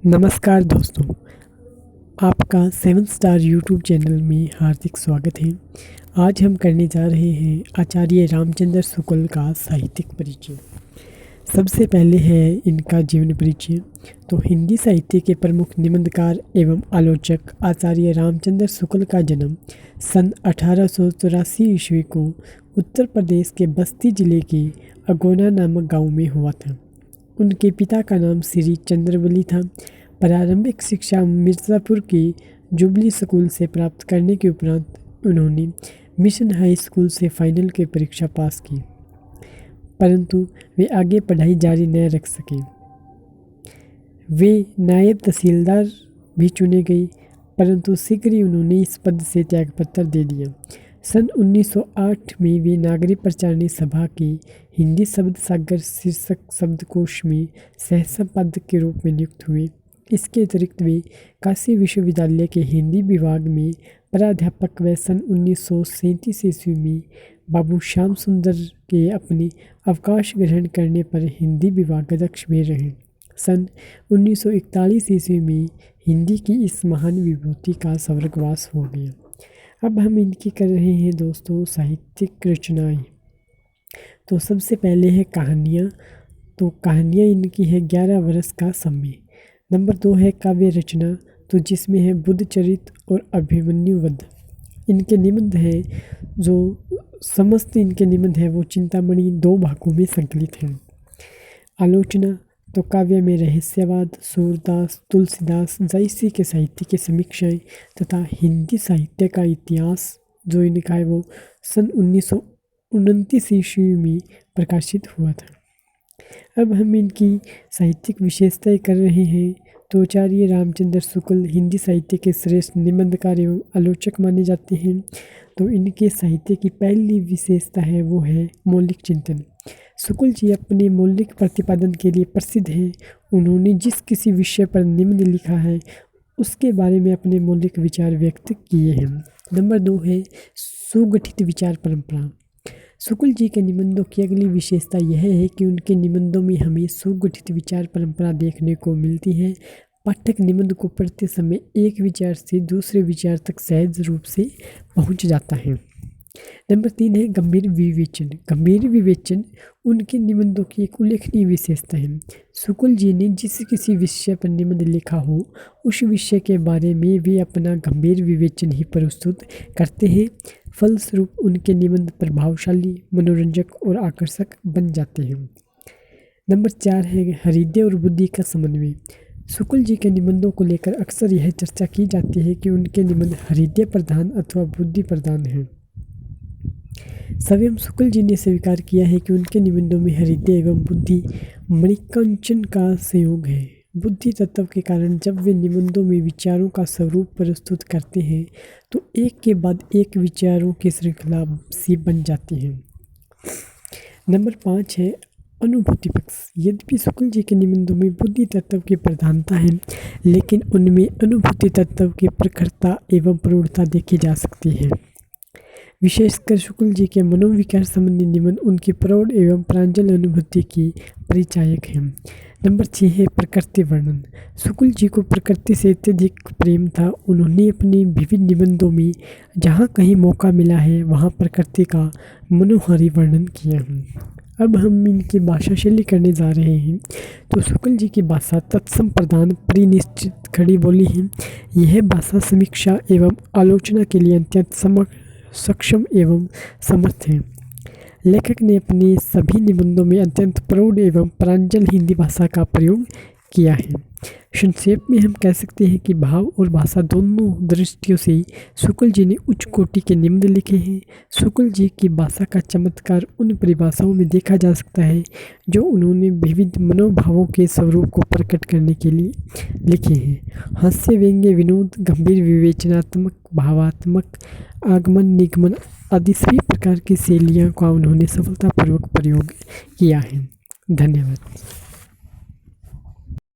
नमस्कार दोस्तों, आपका 7 स्टार यूट्यूब चैनल में हार्दिक स्वागत है। आज हम करने जा रहे हैं आचार्य रामचंद्र शुक्ल का साहित्यिक परिचय। सबसे पहले है इनका जीवन परिचय। तो हिंदी साहित्य के प्रमुख निबंधकार एवं आलोचक आचार्य रामचंद्र शुक्ल का जन्म सन 1884 ईस्वी को उत्तर प्रदेश के बस्ती जिले के अगोना नामक गाँव में हुआ था। उनके पिता का नाम श्री चंद्रवली था। प्रारंभिक शिक्षा मिर्ज़ापुर के जुबली स्कूल से प्राप्त करने के उपरांत उन्होंने मिशन हाई स्कूल से फाइनल की परीक्षा पास की, परंतु वे आगे पढ़ाई जारी न रख सके। वे नायब तहसीलदार भी चुने गए, परंतु शीघ्र ही उन्होंने इस पद से त्यागपत्र दे दिया। सन 1908 में वे नागरिक प्रचारणी सभा के हिंदी शब्द सागर शीर्षक शब्दकोश में सह संपादक के रूप में नियुक्त हुए। इसके अतिरिक्त वे काशी विश्वविद्यालय के हिंदी विभाग में प्राध्यापक व सन 1937 ईस्वी में बाबू श्याम सुंदर के अपने अवकाश ग्रहण करने पर हिंदी विभाग अध्यक्ष भी रहे। सन 1941 ईस्वी में हिंदी की इस महान विभूति का स्वर्गवास हो गया। अब हम इनकी कर रहे हैं दोस्तों साहित्यिक रचनाएं। तो सबसे पहले है कहानियाँ। तो कहानियाँ इनकी है 11 वर्ष का समय। नंबर 2 है काव्य रचना, तो जिसमें है बुद्ध चरित और अभिमन्यु वध। इनके निबंध है जो समस्त इनके निबंध है वो चिंतामणि 2 भागों में संकलित हैं। आलोचना, तो काव्य में रहस्यवाद, सूरदास, तुलसीदास जैसी के साहित्य की समीक्षाएं तथा हिंदी साहित्य का इतिहास जो इनका है वो सन 1929 ईस्वी में प्रकाशित हुआ था। अब हम इनकी साहित्यिक विशेषताएं कर रहे हैं। तो आचार्य रामचंद्र शुक्ल हिंदी साहित्य के श्रेष्ठ निबंधकार एवं आलोचक माने जाते हैं। तो इनके साहित्य की पहली विशेषता है वो है मौलिक चिंतन। शुक्ल जी अपने मौलिक प्रतिपादन के लिए प्रसिद्ध हैं। उन्होंने जिस किसी विषय पर निबंध लिखा है उसके बारे में अपने मौलिक विचार व्यक्त किए हैं। नंबर 2 है सुगठित विचार परंपरा। शुक्ल जी के निबंधों की अगली विशेषता यह है कि उनके निबंधों में हमें सुगठित विचार परंपरा देखने को मिलती है। पाठक निबंध को पढ़ते समय एक विचार से दूसरे विचार तक सहज रूप से पहुंच जाता है। नंबर 3 है गंभीर विवेचन। गंभीर विवेचन उनके निबंधों की एक उल्लेखनीय विशेषता है। शुक्ल जी ने जिस किसी विषय पर निबंध लिखा हो उस विषय के बारे में वे अपना गंभीर विवेचन ही प्रस्तुत करते हैं। फलस्वरूप उनके निबंध प्रभावशाली, मनोरंजक और आकर्षक बन जाते हैं। नंबर 4 है हृदय और बुद्धि का समन्वय। शुक्ल जी के निबंधों को लेकर अक्सर यह चर्चा की जाती है कि उनके निबंध हृदय प्रधान अथवा बुद्धि प्रधान हैं। स्वयं शुक्ल जी ने स्वीकार किया है कि उनके निबंधों में हृदय एवं बुद्धि मणिकांचन का संयोग है। बुद्धि तत्व के कारण जब वे निबंधों में विचारों का स्वरूप प्रस्तुत करते हैं तो एक के बाद एक विचारों की श्रृंखला सी बन जाती है। नंबर 5 है अनुभूति पक्ष। यद्यपि शुक्ल जी के निबंधों में बुद्धि तत्व की प्रधानता है, लेकिन उनमें अनुभूति तत्व की प्रखरता एवं प्रौढ़ता देखी जा सकती है। विशेषकर शुक्ल जी के मनोविकार संबंधी निबंध उनकी प्रौढ़ एवं प्रांजल अनुभूति की परिचायक हैं। नंबर 6 है प्रकृति वर्णन। शुक्ल जी को प्रकृति से अत्यधिक प्रेम था। उन्होंने अपने विविध निबंधों में जहाँ कहीं मौका मिला है वहाँ प्रकृति का मनोहारी वर्णन किया है। अब हम इनकी भाषा शैली करने जा रहे हैं। तो शुक्ल जी की भाषा तत्सम प्रधान परिनिश्चित खड़ी बोली है। यह भाषा समीक्षा एवं आलोचना के लिए अत्यंत सक्षम एवं समर्थ है। लेखक ने अपने सभी निबंधों में अत्यंत प्रौढ़ एवं प्रांजल हिंदी भाषा का प्रयोग किया है। संक्षेप में हम कह सकते हैं कि भाव और भाषा दोनों दृष्टियों से शुक्ल जी ने उच्च कोटि के निबंध लिखे हैं। शुक्ल जी की भाषा का चमत्कार उन परिभाषाओं में देखा जा सकता है जो उन्होंने विविध मनोभावों के स्वरूप को प्रकट करने के लिए लिखे हैं। हास्य, व्यंग्य, विनोद, गंभीर, विवेचनात्मक, भावात्मक, आगमन, निगमन आदि सभी प्रकार की शैलियों का उन्होंने सफलतापूर्वक प्रयोग किया है। धन्यवाद।